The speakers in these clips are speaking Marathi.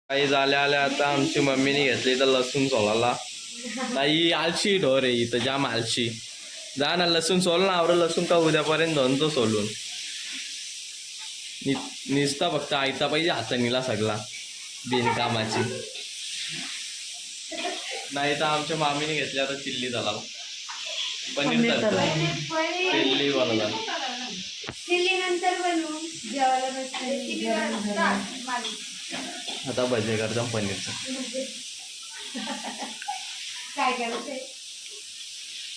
काही झाल्या आल्या आता आमची मम्मीने घेतली तर लसूण सोलाला. नाही आलशी ढोर आहे इथं जाम आलशी. जा ना लसूण सोल ना आवरं लसूण का उद्यापर्यंत धनतो सोलून. निसता फक्त आयता पाहिजे हातानीला सगळा बिनकामाची. नाही तर आमच्या मामीने घेतल्या तर चिल्ली झाला पनीर चिल्ली बनवला. आता भजे करता पनीरचं.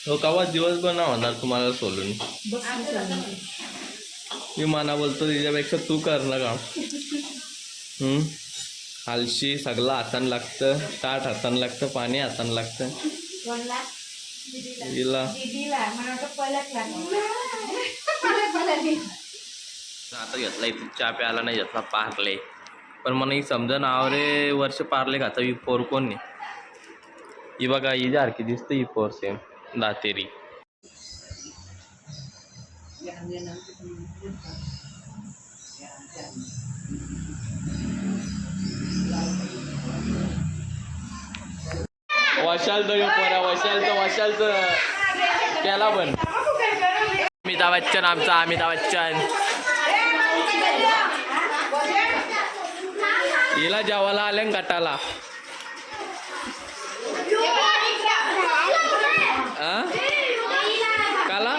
हो कवा दिवसभर ना होणार तुम्हाला सोलून. मी मना बोलतो तिच्यापेक्षा तू कर ना काम. आलशी सगळं हातान लागतं. ताट हातान लागतं. पाणी हातान लागतं. आता घेतला इथे चहा प्यायला नाही घेतला पार्ले. पण मला ही समजा नाव रे वर्ष पार्ले खाता ही पोर कोण नाही. ही बघा ही सारखी दिसते ही पोर सेम दातेरी. वशालचं पोरा वशालचं केला पण. अमिताभ बच्चन आमचा अमिताभ बच्चन. हिला जेवायला आल्या गटाला. काला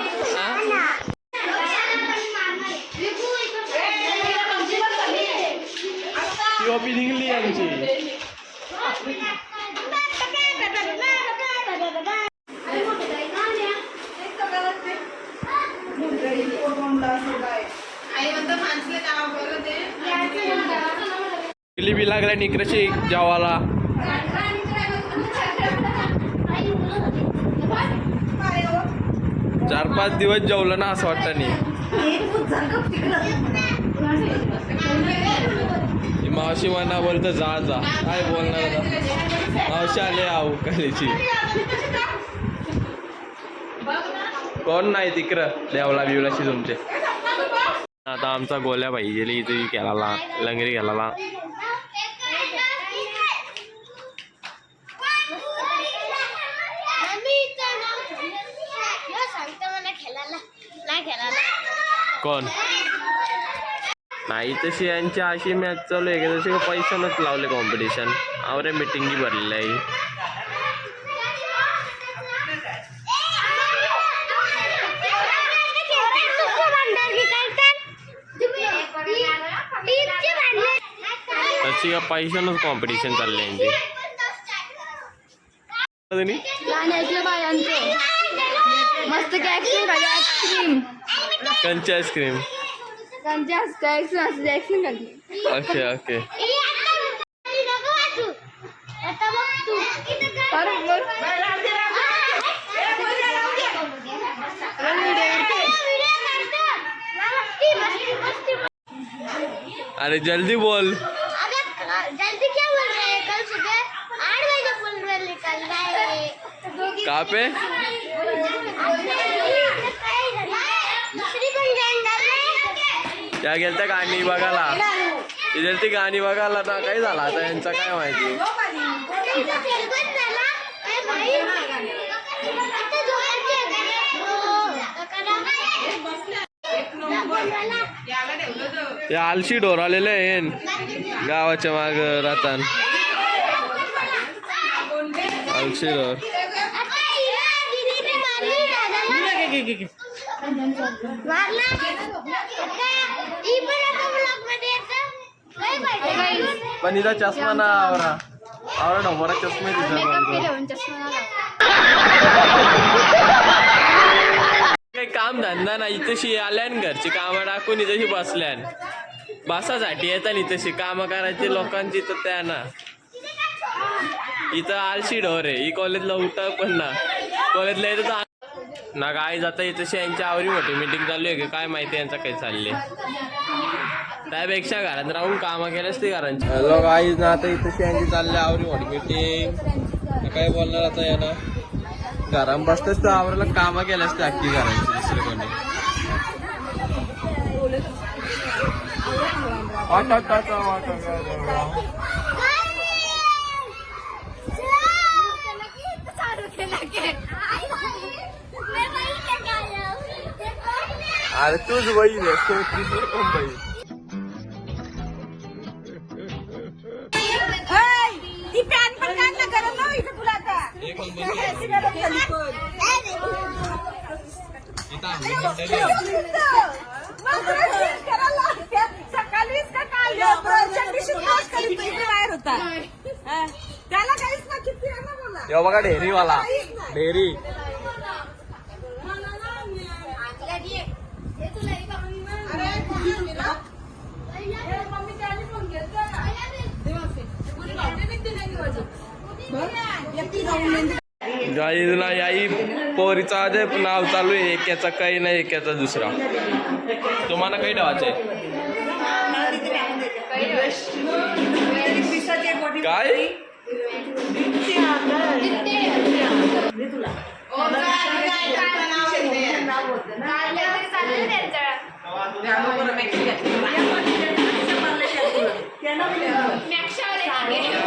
ती निघली आमची. बी लागल्या निकरशी जेवायला. 4-5 दिवस जेवलं ना असं वाटतं नाही. मावशी म्हणा बोलतं जा जा काय बोलणार. मावशी आले आऊ करायची. कोण नाही तिकडं देवला बिवलाशी तुमचे. आता आमचा गोल्या भाई गेली इथे केला लंगरी घालाला. कोण नाही तशी यांची अशी मॅच चालू आहे की तसे पैशानच लावले कॉम्पिटिशन. आवरे मिटिंगी भरलेली आहे. तशी पैशानच कॉम्पिटिशन चालले यांची. मस्त ice cream Kanchi ice cream. Okay okay. अरे जल्दी बोल. जल्दी क्या बोल रहे हैं? कल सुबह 8 बजे पुल में निकलना है. कहाँ पे? त्या गेलत्या गाणी बघायला. ती गाणी बघायला ना काय झालं आता यांचं काय माहिती. ते आलशी ढोर आलेले आहे गावाच्या माग राहतान. आलशी ढोर. पण इथं चष्मा ना आवरा आवरा ढोबरा चष्मा काही काम धंदा नाही. इथशी आल्यान घरची कामं टाकून इथशी बसल्यान बसासाठी येतात. इथशी कामं करायची लोकांची तर त्या ना इथं आलशी ढोर आहे. ही कॉलेजला उठा पण ना कॉलेजला येतं ना काय जाता इथशी यांची आवरी मोठी मीटिंग चालू आहे की काय माहिती यांचं काही चालले. त्यापेक्षा घरात राहून कामं केल्यास ती घरांची. हॅलो गाईज ना आता इथशी यांची चालली आवरी मोठी मीटिंग. काय बोलणार आता यानं घरात बसतेच तर आवराला कामं केल्यास ते अख्खी घरांची दुसरे कोणी. वाट अरे तूच बहीण आहेस, तू तिसरी कोण बहीण? ती पॅन पण काढ ना, गरम ना इथं तुला आता. हे कोण हे बहीण? सिगारेट खाली पण. इथं आम्ही अरे, मंडळी आहे. मग ब्रश करायला लागते. सकाळीच का काल ब्रशच्या दिवशी ब्रश करीत नाही, इकडे बाहेर होता. हा. त्याला काहीच ना, किती आहे ना बोला. तेव्हा बघा डेअरीवाला, डेअरी. अरे, किती दिला? हे मम्मी त्याने फोन घेतला ना. कुणी भांडे बिंडे नाही निवडले. बरं, एकटी जाऊन नेंदी. गाईला याई पोरीचा जे नाव चालू आहे, एकाचा काही नाही, एकाचा दुसरा. तुम्हाला काही ठेवायचंय काय?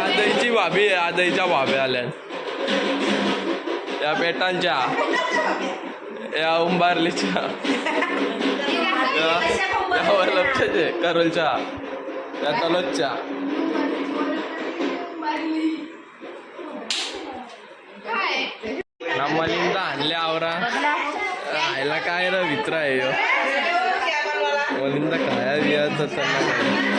आदईची भाभी आहे, आदईच्या भाभी आल्या या पेटांच्या, या उंबारलीच्या, या वरलपच्या, करोलच्या, या तलोदच्या. नम्मालींदा आणल्या आवरा राहायला काय र मित्र आहे ह्यो. मलिंदा काय बियाच त्यांना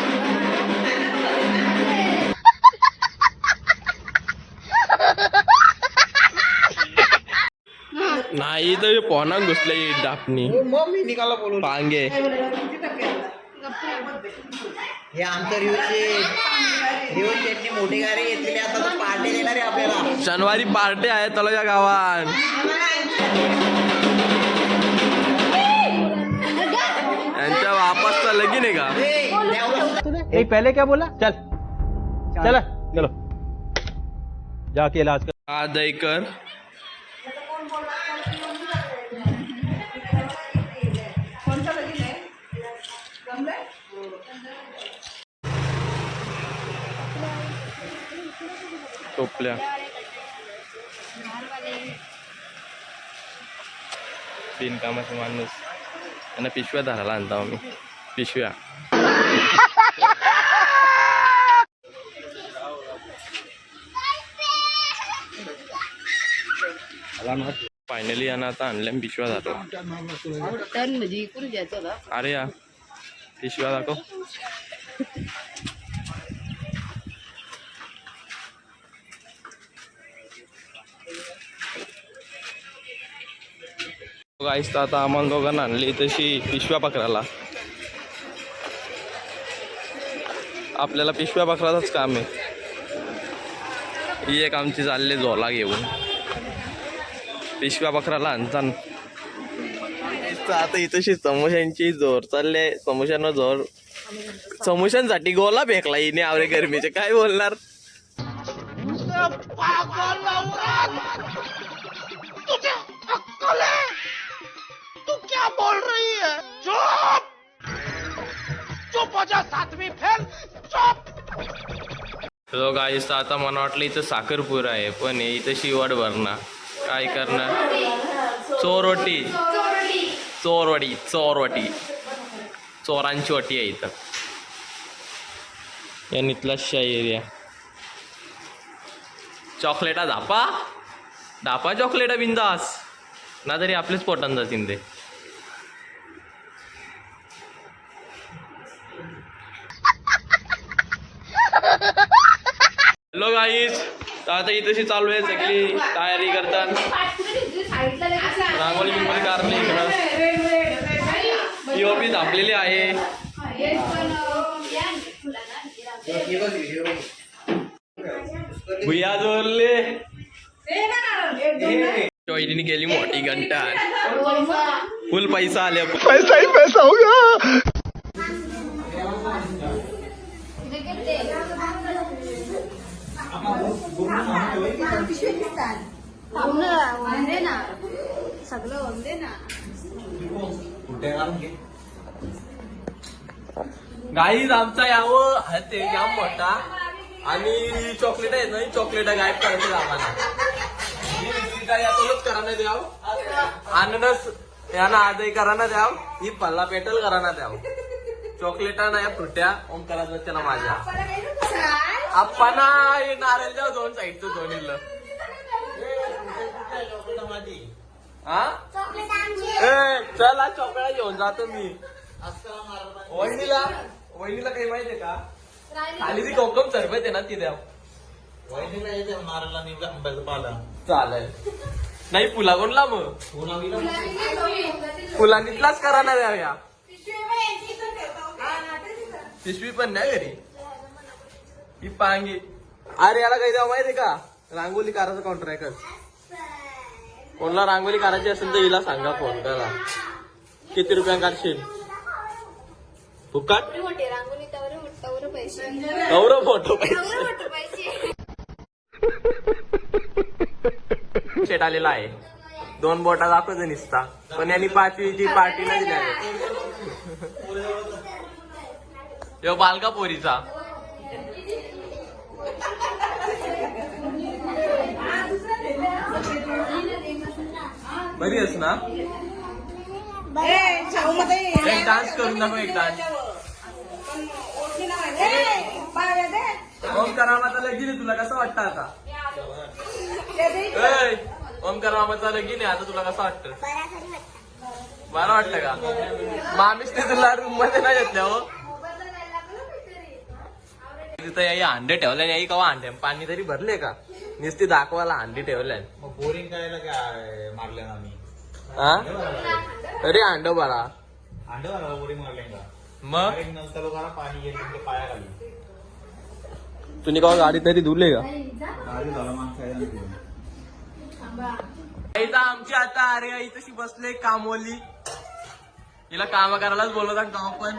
नाही तर पोना घुसले डापणी मी निघाला बोलून पांगे. हे आमचं रिओ शेटने मोठी गाडी घेतलेली, आता तो पार्टी देणार आहे आपल्याला. शनिवारी पार्टी आहे तलोजा गावात. यांच्या वापसचा लगीन आहे का? ए पहले क्या बोला? चल चला चलो जाके इलाज कर. आदईकर कोणतं लगीन आहे? जमलंय? टोपल्या बिनकामाचे माणूस त्यांना पिशव्या धरायला आणता आम्ही पिशव्या. फायनली यांना आता आणल्या पिशव्या धरला. अरे या पिशव्या दाखव. गाईस तर आता आम्हाला दोघांना आणली तशी पिशव्या पकडायला. आपल्याला पिशव्या पकडायचंच काम आहे. ही एक आमची चालले झोला घेऊन पिशव्या पकडायला आणताना. आता इथंशी समोशांची जोर चालले, समोशांना जोर, समोशांसाठी गोला फेकला हिने आवरे गरमीचे. काय बोलणार? तो गाईस आता मला वाटलं इथं साखरपुरा आहे, पण हे इथं शिवड भरणार. काय करणार? चोरवटी चोरवटी चोरवटी चोरांची वटी आहे इथं या नितलाशा एरिया. चॉकलेटा धापा धापा चॉकलेटा बिंदास ना तरी आपलेच पोटान जातील ते. हॅलो गाईस, तर आता इथेशी चालू आहे, सगळी तयारी करतात. रांगोळी बिंगोळी काढली इकडं, पीओपी धापलेली आहे. भुया जोरले वहिनी केली मोठी घंटा. फुल पैसा आले, पैसा ही पैसा होगा. गाईज आमचा यावं ते जाम मोठा आणि चॉकलेट आहेत ना, चॉकलेट गायब करायचं आम्हाला. यातूनच करा नाही द्याव. अननस यांना आजही करा ना द्याव ही पल्ला पेटल करा ना द्याव चॉकलेटा ना या फ्रुट्या ओम करायचं त्याला माझ्या आप्पाना हे नारळ द्याव दोन साईडचं दोन्हीला हा चॉकलेट आमची ए चल आज चॉकलेट घेऊन जातो मी वहिनीला काही माहितीये का खाली ती कोकम सरबत आहे ना ती द्याव चालेल नाही फुला कोणला मग फुलांनीतलाच करा ना द्याव्या पिशवी पण नाही घरी ही पांगी अरे याला काही द्यावं माहितीये का रांगोली काराचा कॉन्ट्रॅक्ट कोणाला रांगोली काढायची असेल तर हिला सांगा फोन करा किती रुपया काढशील फुकाट मोठे रांगोली तवर पैसे गौरव फोटो पैसे शेट आलेला आहे 2 बोटा दाखवतो निसता पण यांनी 5वीची पार्टी नाही दिल्या यो बालका पोरीचा बरी आहेस ना एक डान्स करून दाखव एक डान्स ओमकार मामाचा लगीन आहे तुला कसं वाटतं आता ओमकार मामाचा लगीन आहे आता तुला कसं वाटतं बरं वाटतं का मामीच ते तुला रूम मध्ये नाही घेतल्या हो तिथं याही अंडे ठेवल्या याही कवा अंडे पाणी तरी भरले का नुसती दाखवायला अंडी ठेवल्या बोरिंग करायला काय मारले ना आम्ही हा अरे अंड बरा अंड बोरिंग मारले का मग नंतर लोकांना पाणी गेले पायाखाली तुम्ही कवा गाडीत नाही ती धुले का गाडी झालं मागच्या इथं आमची आता अरे आई तशी बसले कामवली हिला काम करायलाच बोलवतात गाव पण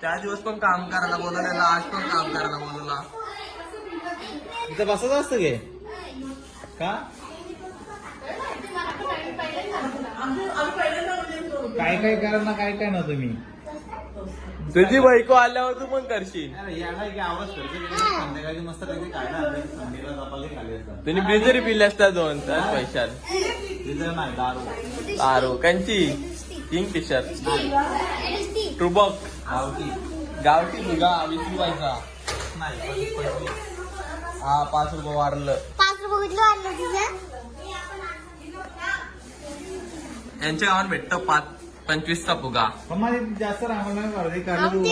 त्या दिवस पण काम करायला बोलवलेला आज पण काम करायला बोलवला इथं बसत असतं गे का काय करा ना काय ना तुम्ही तुझी बायको आल्यावर तू पण करशील आवाज संध्याकाळी मस्त काहीतरी काढला संडेला चपाती खाली असतात तुम्ही ब्रिजरी पिले असतात 2 तर पैशात तिथं नाही दारू आरो कंची किंग फिशर ट्रुबक गावठी गावठी तुझा 20 रुपयाचा नाही 25 हा 5 रुपये वाढलं 5 रुपये किलो आणलं तुझं यांच्या गावात भेटतं 25चा फुगा पण माझे जास्त रांगोळी काढले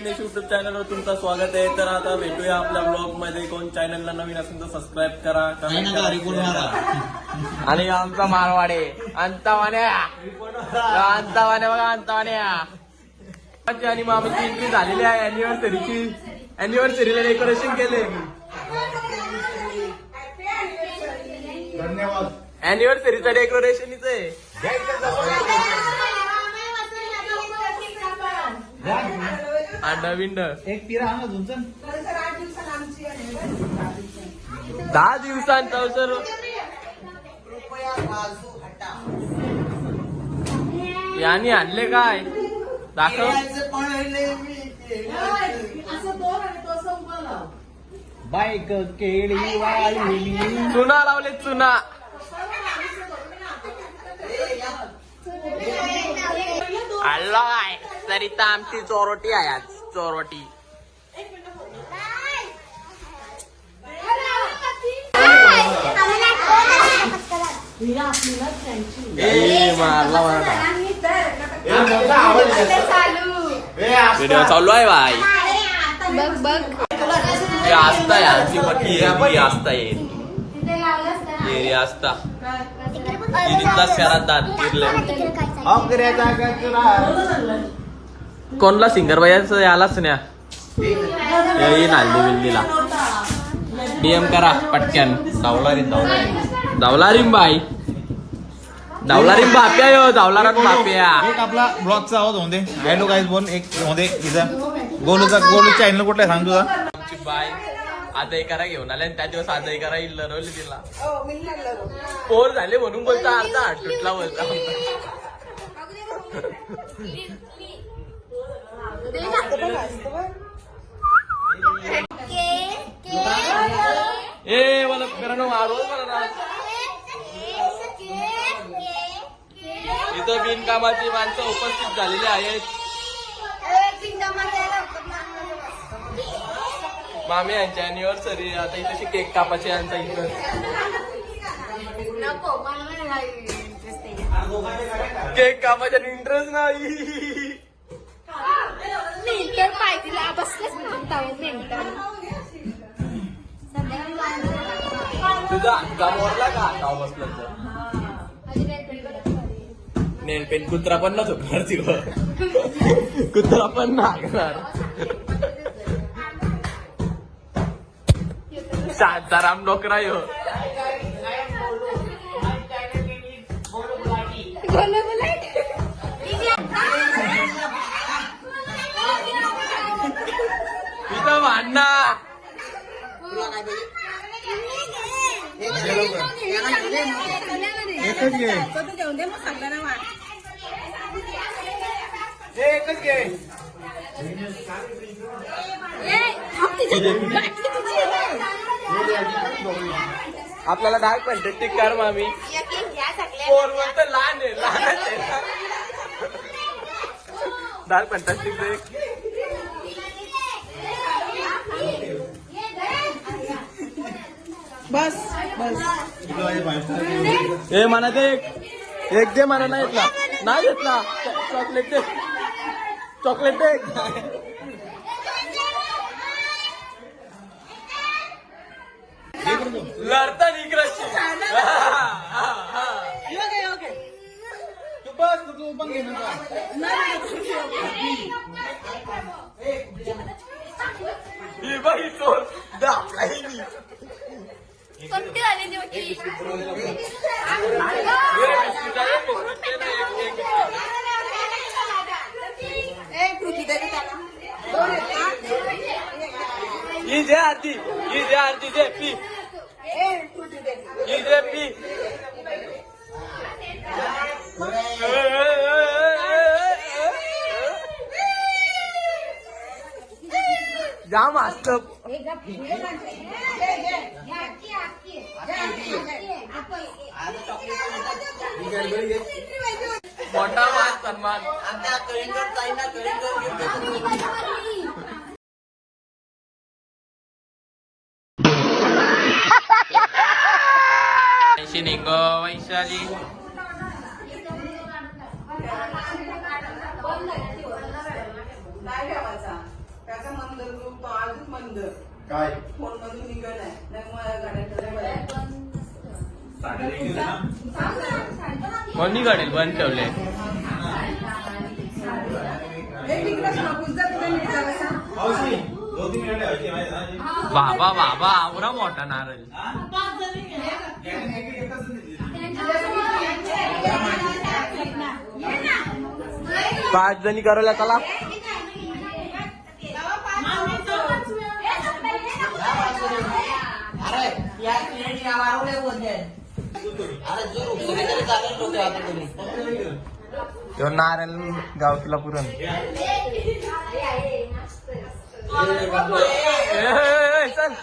युट्यूब चॅनलवर तुमचं स्वागत आहे तर आता भेटूया आपल्या ब्लॉग मध्ये कोण चॅनलला नवीन असेल तर सबस्क्राईब करा comment करा. आणि आमचा मारवाडे अंतावाण्या अंतावाण्या बघा अंतावाण्या आणि मामाची एंट्री झालेली आहे अॅनिव्हर्सरीला डेकोरेशन केले धन्यवाद अॅनिव्हर्सरीचं डेकोरेशन इथे आहे नवीन एक तिरा आणा तुमचं 10 दिवसांचा सर यांनी आणले काय दाखव बाईक केळी वाळली चुना लावले चुना आलोय तरी तर आमची चोरोटी आहे आज चोरोटी मारला व्हिडिओ चालू आहे बाई आस्ता यांची पट्टी आस्ता येईल आस्ता इथलाच शहरात दात फिरले कोणला सिंगर बायाचं यालाच न्या येईन हल्ली बिल्लीला डीएम करा पटक्यान धावलारीम बाई धावलारीम बाप्या यो धावलारात बाप्या एक आपला ब्लॉगचा आवाज होऊन दे हॅलो गाईज बोल एक होऊन दे इथं गोलू चॅनल कुठला आहे सांग तुझा आमची बाई आदय करा घेऊन आले आणि त्या दिवस आदय करा लरवली तिला पोर झाले म्हणून बोलता अर्धा तुटला बोलता ए मला करा ना मारो मला इथं बिनकामाची माणसं उपस्थित झालेली आहेत. मामी यांची अॅनिव्हर्सरी आता इथे केक कापायचे यांचा इथं. केक कापायचा इंटरेस्ट नाही. तुझा हातचा मोडला का हातावर बसलं तर नेलपेन कुत्रा पण ना झोपणार तिथं. कुत्रा पण नागणार. शांताराम डोकरा यो. इथं भांडणा. एकच घे. जेवण दे मग सांगा ना वा. एकच घे. आपल्याला डार्क फॅन्टॅस्टिक कार मामी. पोरवर तर लहान आहे, लहानच आहे ना. डार्क फॅन्टॅस्टिक देख. बस बस हे म्हणा दे एक दे म्हणा. नाही घेतला, नाही घेतला. चॉकलेट दे, चॉकलेट दे. लढता निकराची. तू बस तू पण घे ना. ही बाई चोर दाखवाई. कोणती आली ती मोठी? ही जे आरती, ही जे आरती दे पी. ही जे पी. जाम असत. मोठा मान सन्मान. आमच्या कलिंगड ताईंना कलिंगड निघो वैशाली. नाही ठेवायचा त्याचा मंदर जो अजून मंदर काय फोन मधून निघत नाही मला गाड्या कोणी काढेल बंद ठेवले. बाबा बाबा आवरा मोठा नारळ. पाच जणी करायला चला. अरे या प्लेट या वारवले बोलते. अरे जो रुपये तरी चालेल लोक आता तुम्ही. तो नारळ गावकीला पुरण. चल